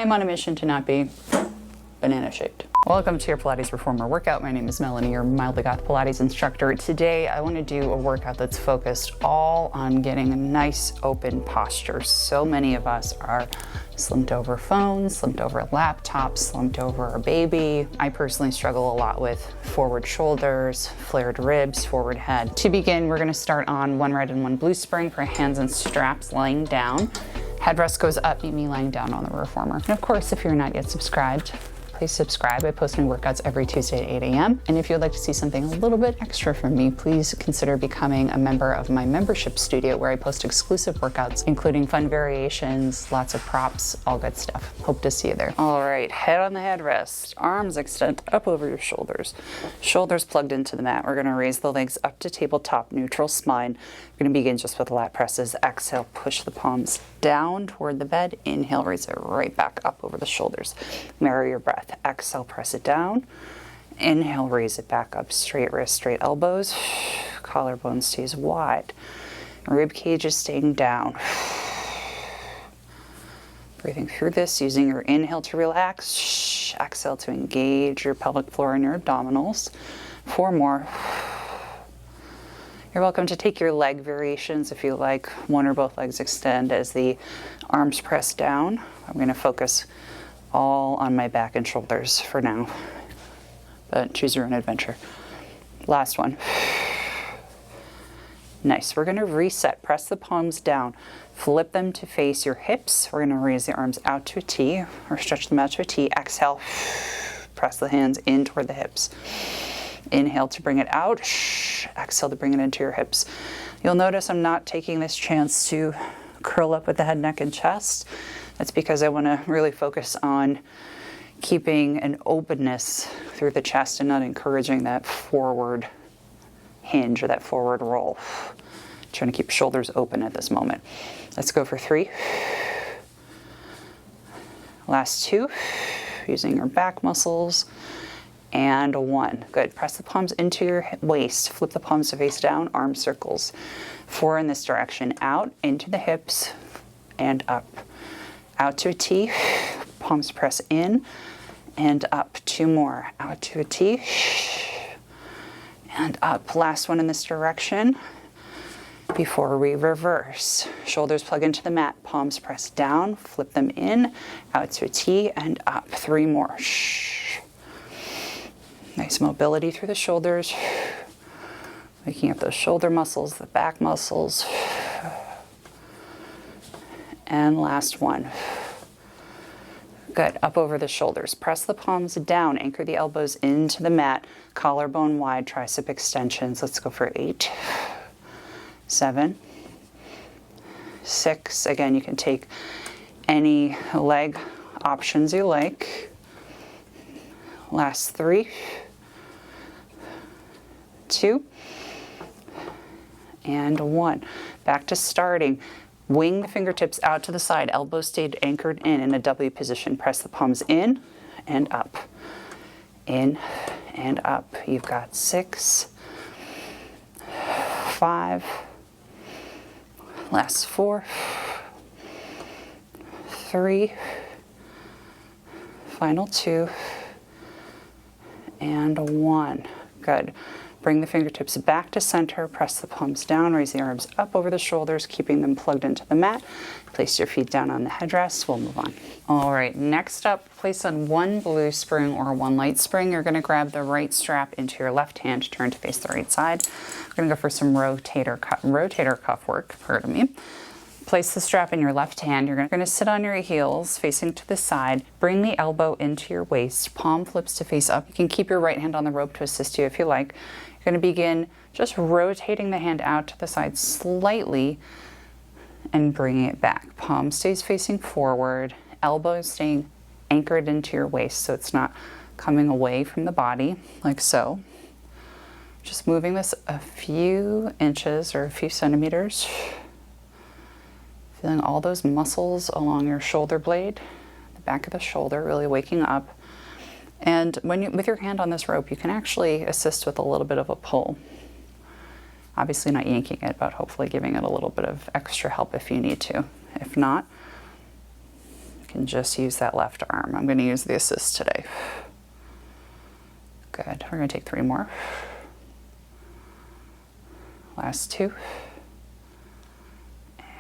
am on a mission to not be banana shaped. Welcome to your Pilates Reformer workout. My name is Melanie, your mildly goth Pilates instructor. Today I want to do a workout that's focused all on getting a nice open posture. So many of us are slumped over phones, slumped over laptops, slumped over a baby. I personally struggle a lot with forward shoulders, flared ribs, forward head. To begin, we're going to start on one red and one blue spring for hands and straps lying down. Headrest goes up, meet me lying down on the reformer. And of course, if you're not yet subscribed, please subscribe. I post new workouts every Tuesday at 8 a.m. And if you'd like to see something a little bit extra from me, please consider becoming a member of my membership studio where I post exclusive workouts, including fun variations, lots of props, all good stuff. Hope to see you there. All right, head on the headrest, arms extend up over your shoulders. Shoulders plugged into the mat. We're gonna raise the legs up to tabletop, neutral spine. We're gonna begin just with lat presses. Exhale, push the palms down toward the bed. Inhale, raise it right back up over the shoulders. Mirror your breath. Exhale, press it down. Inhale, raise it back up. Straight wrists, straight elbows. Collarbone stays wide. Rib cage is staying down. Breathing through this, using your inhale to relax. Exhale to engage your pelvic floor and your abdominals. 4 more. You're welcome to take your leg variations if you like. One or both legs extend as the arms press down. I'm going to focus all on my back and shoulders for now, but choose your own adventure. Last one. Nice. We're going to reset. Press the palms down. Flip them to face your hips. We're going to raise the arms out to a T or stretch them out to a T. Exhale. Press the hands in toward the hips. Inhale to bring it out. Exhale to bring it into your hips. You'll notice I'm not taking this chance to curl up with the head, neck, and chest. That's because I want to really focus on keeping an openness through the chest and not encouraging that forward hinge or that forward roll. Trying to keep shoulders open at this moment. Let's go for 3. Last 2, using your back muscles. And 1. Good. Press the palms into your waist. Flip the palms to face down, arm circles. 4 in this direction. Out, into the hips, and up. Out to a T. Palms press in, and up. 2 more. Out to a T. And up. Last one in this direction. Before we reverse. Shoulders plug into the mat. Palms press down. Flip them in. Out to a T, and up. 3 more. Nice mobility through the shoulders, waking up those shoulder muscles, the back muscles. And last one. Good, up over the shoulders. Press the palms down, anchor the elbows into the mat, collarbone wide, tricep extensions. Let's go for 8, 7, 6. Again, you can take any leg options you like. Last 3, 2, and 1. Back to starting. Wing the fingertips out to the side. Elbows stayed anchored in a W position. Press the palms in and up. In and up. You've got 6, 5, last 4, 3, final 2, and 1. Good. Bring the fingertips back to center. Press the palms down. Raise the arms up over the shoulders, keeping them plugged into the mat. Place your feet down on the headrest. We'll move on. All right. Next up, place on one blue spring or one light spring. You're going to grab the right strap into your left hand. Turn to face the right side. We're going to go for some rotator cuff work. Pardon me. Place the strap in your left hand. You're going to sit on your heels, facing to the side. Bring the elbow into your waist. Palm flips to face up. You can keep your right hand on the rope to assist you if you like. You're going to begin just rotating the hand out to the side slightly and bringing it back. Palm stays facing forward. Elbow staying anchored into your waist so it's not coming away from the body, like so. Just moving this a few inches or a few centimeters. Feeling all those muscles along your shoulder blade, the back of the shoulder, really waking up. And with your hand on this rope, you can actually assist with a little bit of a pull. Obviously not yanking it, but hopefully giving it a little bit of extra help if you need to. If not, can just use that left arm. I'm going to use the assist today. Good. We're going to take 3 more. Last 2.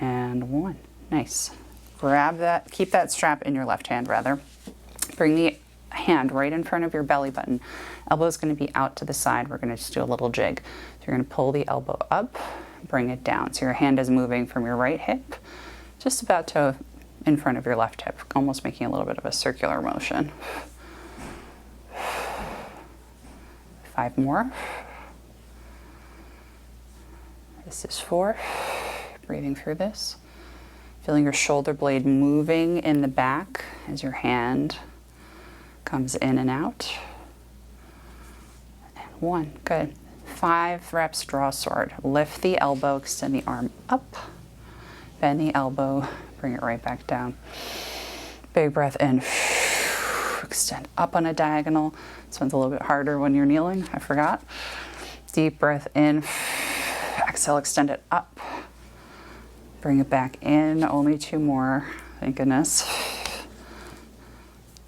And 1. Nice. Grab that, keep that strap in your left hand rather. Bring the hand right in front of your belly button. Elbow is going to be out to the side. We're going to just do a little jig. So you're going to pull the elbow up, bring it down. So your hand is moving from your right hip just about to in front of your left hip, almost making a little bit of a circular motion. 5 more. This is 4. Breathing through this. Feeling your shoulder blade moving in the back as your hand comes in and out. And 1. Good. 5 reps, draw sword. Lift the elbow, extend the arm up. Bend the elbow, bring it right back down. Big breath in. Extend up on a diagonal. This one's a little bit harder when you're kneeling, I forgot. Deep breath in. Exhale, extend it up. Bring it back in. Only 2 more. Thank goodness.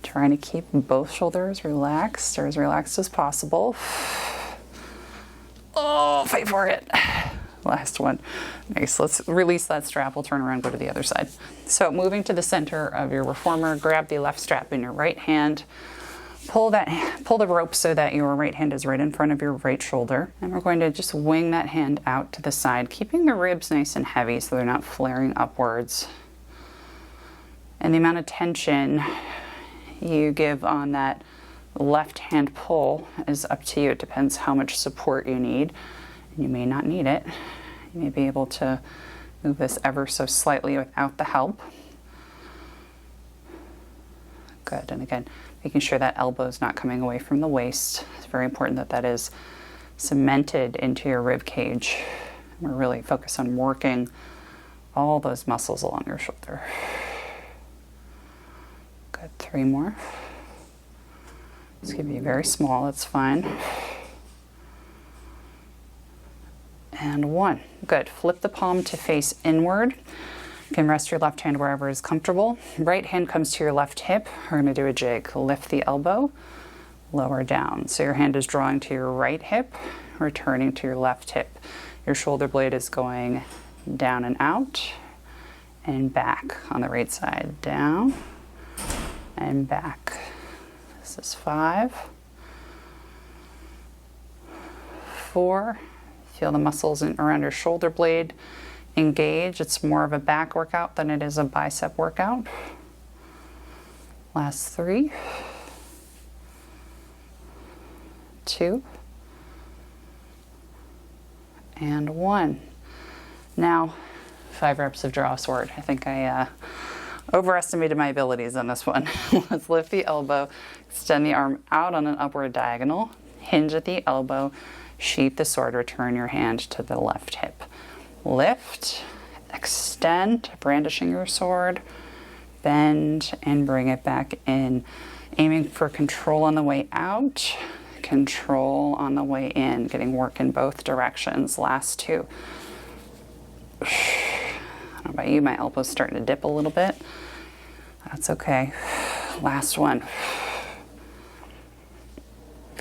Trying to keep both shoulders relaxed, or as relaxed as possible. Oh, fight for it. Last one. Nice. Let's release that strap. We'll turn around, go to the other side. So moving to the center of your reformer, grab the left strap in your right hand. Pull the rope so that your right hand is right in front of your right shoulder. And we're going to just wing that hand out to the side, keeping the ribs nice and heavy so they're not flaring upwards. And the amount of tension you give on that left hand pull is up to you. It depends how much support you need. You may not need it. You may be able to move this ever so slightly without the help. Good. And again, making sure that elbow is not coming away from the waist. It's very important that that is cemented into your rib cage. We're really focused on working all those muscles along your shoulder. Good. 3 more. This can be very small. It's fine. And 1. Good. Flip the palm to face inward. You can rest your left hand wherever is comfortable. Right hand comes to your left hip. We're going to do a jig. Lift the elbow, lower down. So your hand is drawing to your right hip, returning to your left hip. Your shoulder blade is going down and out and back on the right side. Down and back. This is 5. 4. Feel the muscles around your shoulder blade engage. It's more of a back workout than it is a bicep workout. Last 3. 2. And 1. Now, 5 reps of draw sword. I think I overestimated my abilities on this one. Let's lift the elbow, extend the arm out on an upward diagonal, hinge at the elbow, sheath the sword, return your hand to the left hip. Lift, extend, brandishing your sword, bend, and bring it back in. Aiming for control on the way out, control on the way in, getting work in both directions. Last 2. I don't know about you, my elbow's starting to dip a little bit. That's okay. Last 1.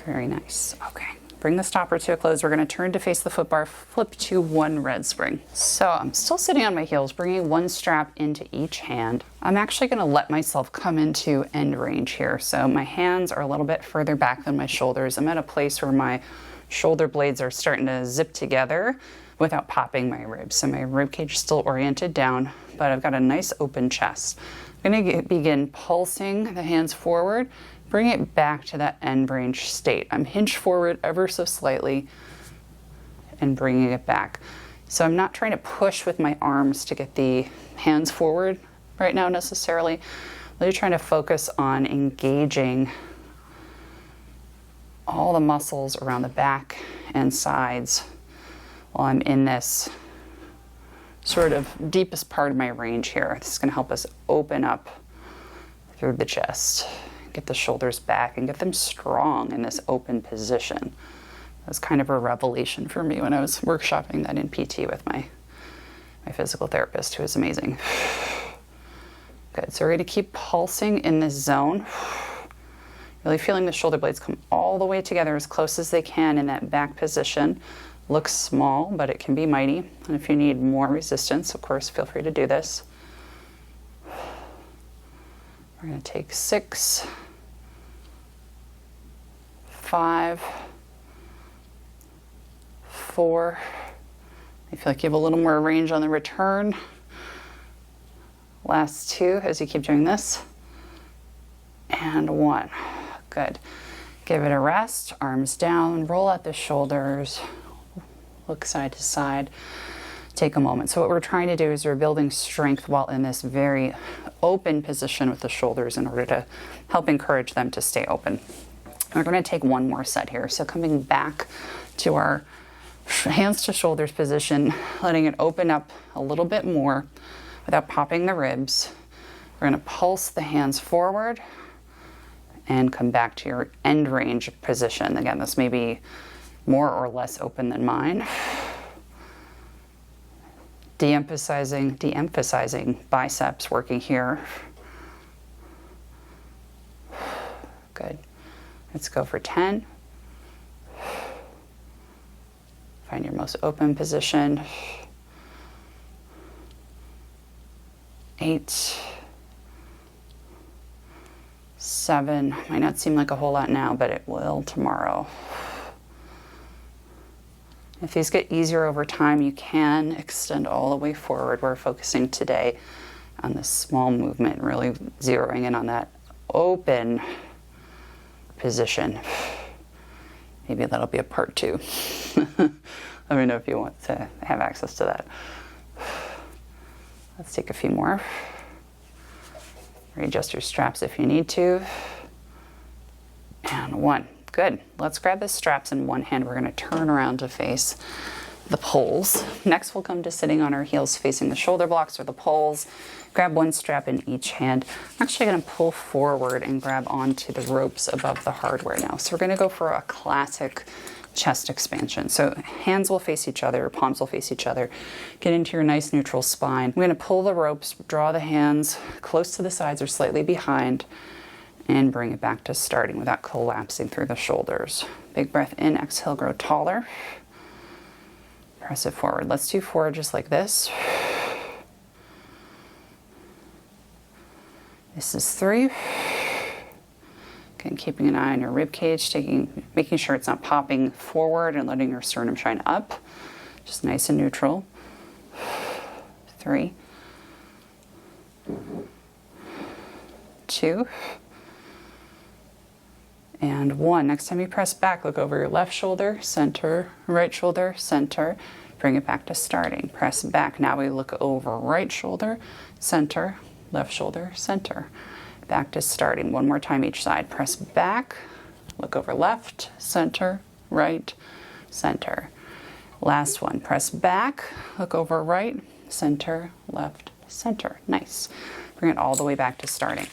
Very nice. Okay. Bring the stopper to a close. We're going to turn to face the foot bar, flip to 1 red spring. So I'm still sitting on my heels, bringing 1 strap into each hand. I'm actually going to let myself come into end range here. So my hands are a little bit further back than my shoulders. I'm at a place where my shoulder blades are starting to zip together without popping my ribs. So my rib cage is still oriented down, but I've got a nice open chest. I'm going to begin pulsing the hands forward. Bring it back to that end range state. I'm hinged forward ever so slightly and bringing it back. So I'm not trying to push with my arms to get the hands forward right now necessarily. I'm really trying to focus on engaging all the muscles around the back and sides while I'm in this sort of deepest part of my range here. This is going to help us open up through the chest. Get the shoulders back and get them strong in this open position. It was kind of a revelation for me when I was workshopping that in PT with my physical therapist, who is amazing. Good, so we're gonna keep pulsing in this zone. Really feeling the shoulder blades come all the way together as close as they can in that back position. Looks small, but it can be mighty. And if you need more resistance, of course, feel free to do this. We're gonna take 6, 5, 4. I feel like you have a little more range on the return. Last 2 as you keep doing this. And 1. Good. Give it a rest, arms down, roll out the shoulders, look side to side, take a moment. So what we're trying to do is we're building strength while in this very open position with the shoulders in order to help encourage them to stay open. We're going to take one more set here. So coming back to our hands to shoulders position, letting it open up a little bit more without popping the ribs. We're going to pulse the hands forward and come back to your end range position. Again, this may be more or less open than mine. De-emphasizing biceps working here. Good. Let's go for 10. Find your most open position. 8. 7, might not seem like a whole lot now, but it will tomorrow. If these get easier over time, you can extend all the way forward. We're focusing today on this small movement, really zeroing in on that open position. Maybe that'll be a part 2. Let me know if you want to have access to that. Let's take a few more. Readjust your straps if you need to. And 1. Good. Let's grab the straps in one hand. We're going to turn around to face the poles. Next, we'll come to sitting on our heels facing the shoulder blocks or the poles. Grab one strap in each hand. I'm actually going to pull forward and grab onto the ropes above the hardware now. So we're going to go for a classic chest expansion. So hands will face each other, palms will face each other. Get into your nice neutral spine. I'm going to pull the ropes, draw the hands close to the sides or slightly behind, and bring it back to starting without collapsing through the shoulders. Big breath in, exhale, grow taller. Press it forward. Let's do 4 just like this. This is 3. Again, keeping an eye on your rib cage, making sure it's not popping forward and letting your sternum shine up. Just nice and neutral. 3, 2, and 1. Next time you press back, look over your left shoulder, center, right shoulder, center. Bring it back to starting. Press back. Now we look over right shoulder, center, left shoulder, center. Back to starting. One more time each side. Press back, look over left, center, right, center. Last one. Press back, look over right, center, left, center. Nice. Bring it all the way back to starting.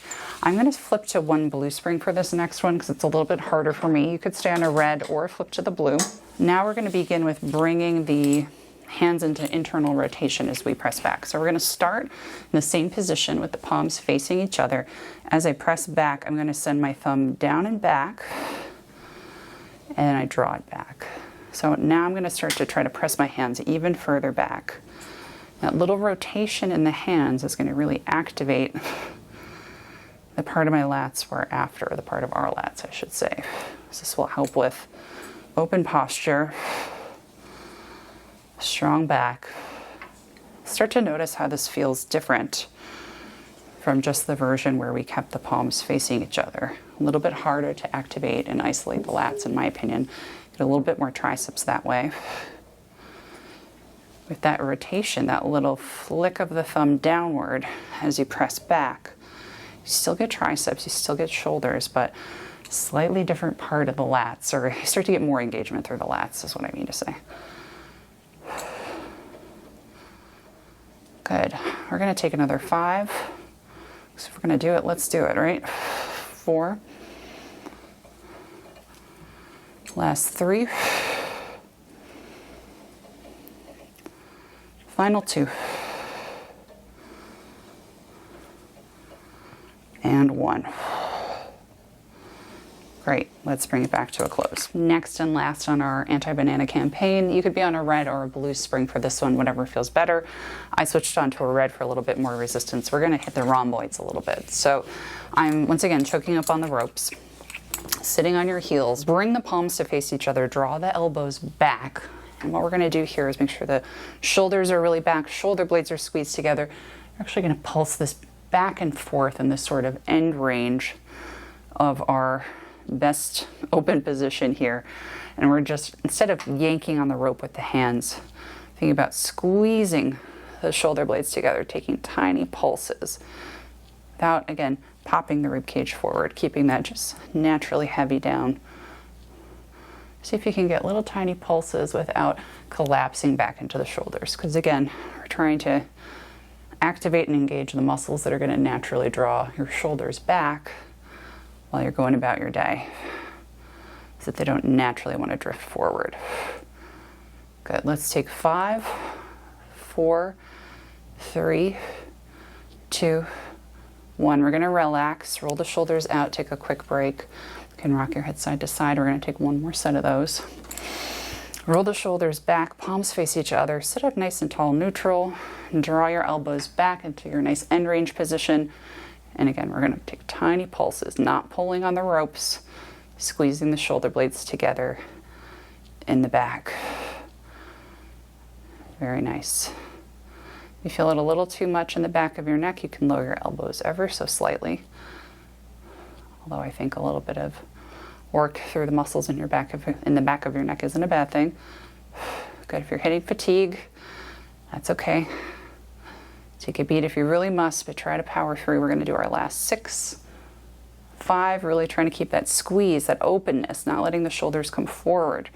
I'm going to flip to 1 blue spring for this next one because it's a little bit harder for me. You could stay on a red or flip to the blue. Now we're going to begin with bringing the hands into internal rotation as we press back. So we're going to start in the same position with the palms facing each other. As I press back, I'm going to send my thumb down and back, and I draw it back. So now I'm going to start to try to press my hands even further back. That little rotation in the hands is going to really activate the part of my lats we're after, the part of our lats, I should say. So this will help with open posture, strong back. Start to notice how this feels different from just the version where we kept the palms facing each other. A little bit harder to activate and isolate the lats, in my opinion. Get a little bit more triceps that way. With that rotation, that little flick of the thumb downward as you press back, you still get triceps, you still get shoulders, but slightly different part of the lats, or you start to get more engagement through the lats, is what I mean to say. Good. We're going to take another 5. So if we're going to do it, let's do it, right? 4. Last 3. Final 2. and 1. Great, let's bring it back to a close. Next and last on our anti-banana campaign, you could be on a red or a blue spring for this one, whatever feels better. I switched on to a red for a little bit more resistance. We're gonna hit the rhomboids a little bit. So I'm, once again, choking up on the ropes, sitting on your heels, bring the palms to face each other, draw the elbows back. And what we're gonna do here is make sure the shoulders are really back, shoulder blades are squeezed together. We're actually gonna pulse this back and forth in this sort of end range of our best open position here. And we're just, instead of yanking on the rope with the hands, thinking about squeezing the shoulder blades together, taking tiny pulses without, again, popping the rib cage forward, keeping that just naturally heavy down. See if you can get little tiny pulses without collapsing back into the shoulders. Because again, we're trying to activate and engage the muscles that are going to naturally draw your shoulders back while you're going about your day, so that they don't naturally want to drift forward. Good, let's take 5, 4, 3, 2, 1. We're gonna relax, roll the shoulders out, take a quick break. You can rock your head side to side. We're gonna take one more set of those. Roll the shoulders back, palms face each other, sit up nice and tall, neutral, and draw your elbows back into your nice end range position. And again, we're gonna take tiny pulses, not pulling on the ropes, squeezing the shoulder blades together in the back. Very nice. If you feel it a little too much in the back of your neck, you can lower your elbows ever so slightly. Although I think a little bit of work through the muscles in the back of your neck isn't a bad thing. Good, if you're hitting fatigue, that's okay. Take a beat if you really must, but try to power through. We're gonna do our last 6, 5, really trying to keep that squeeze, that openness, not letting the shoulders come forward.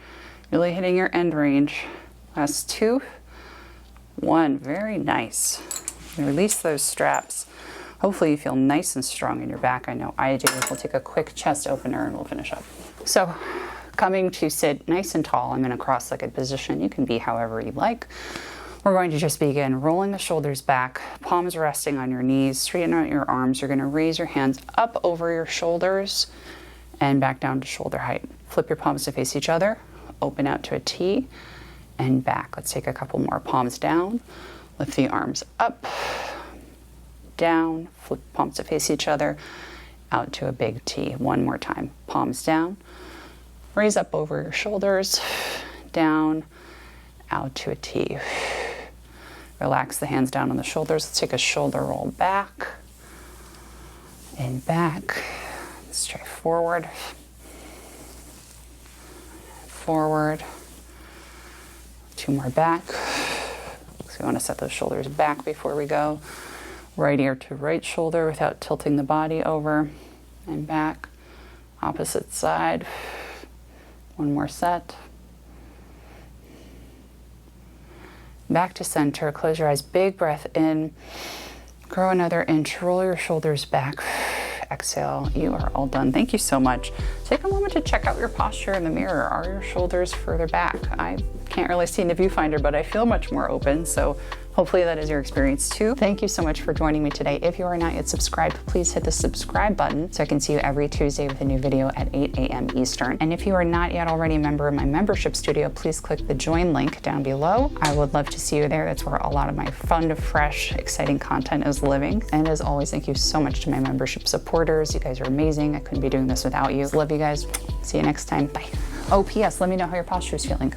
Really hitting your end range. Last 2, 1, very nice. Release those straps. Hopefully you feel nice and strong in your back. I know I do. We'll take a quick chest opener and we'll finish up. So coming to sit nice and tall, I'm in a cross-legged position. You can be however you like. We're going to just begin rolling the shoulders back, palms resting on your knees, straighten out your arms. You're gonna raise your hands up over your shoulders and back down to shoulder height. Flip your palms to face each other, open out to a T and back. Let's take a couple more. Palms down, lift the arms up, down, flip palms to face each other, out to a big T. One more time. Palms down, raise up over your shoulders, down, out to a T. Relax the hands down on the shoulders. Let's take a shoulder roll back and back. Straight forward, forward. 2 more back. So we want to set those shoulders back before we go. Right ear to right shoulder without tilting the body over and back. Opposite side. 1 more set. Back to center, close your eyes, big breath in, grow another inch, roll your shoulders back, exhale. You are all done. Thank you so much. Take a moment to check out your posture in the mirror. Are your shoulders further back? I can't really see in the viewfinder, but I feel much more open, so hopefully that is your experience too. Thank you so much for joining me today. If you are not yet subscribed, please hit the subscribe button so I can see you every Tuesday with a new video at 8 a.m. Eastern. And if you are not yet already a member of my membership studio, please click the join link down below. I would love to see you there. That's where a lot of my fun, fresh, exciting content is living. And as always, thank you so much to my membership supporters. You guys are amazing. I couldn't be doing this without you. Love you guys. See you next time. Bye. Oh, P.S. Let me know how your posture is feeling.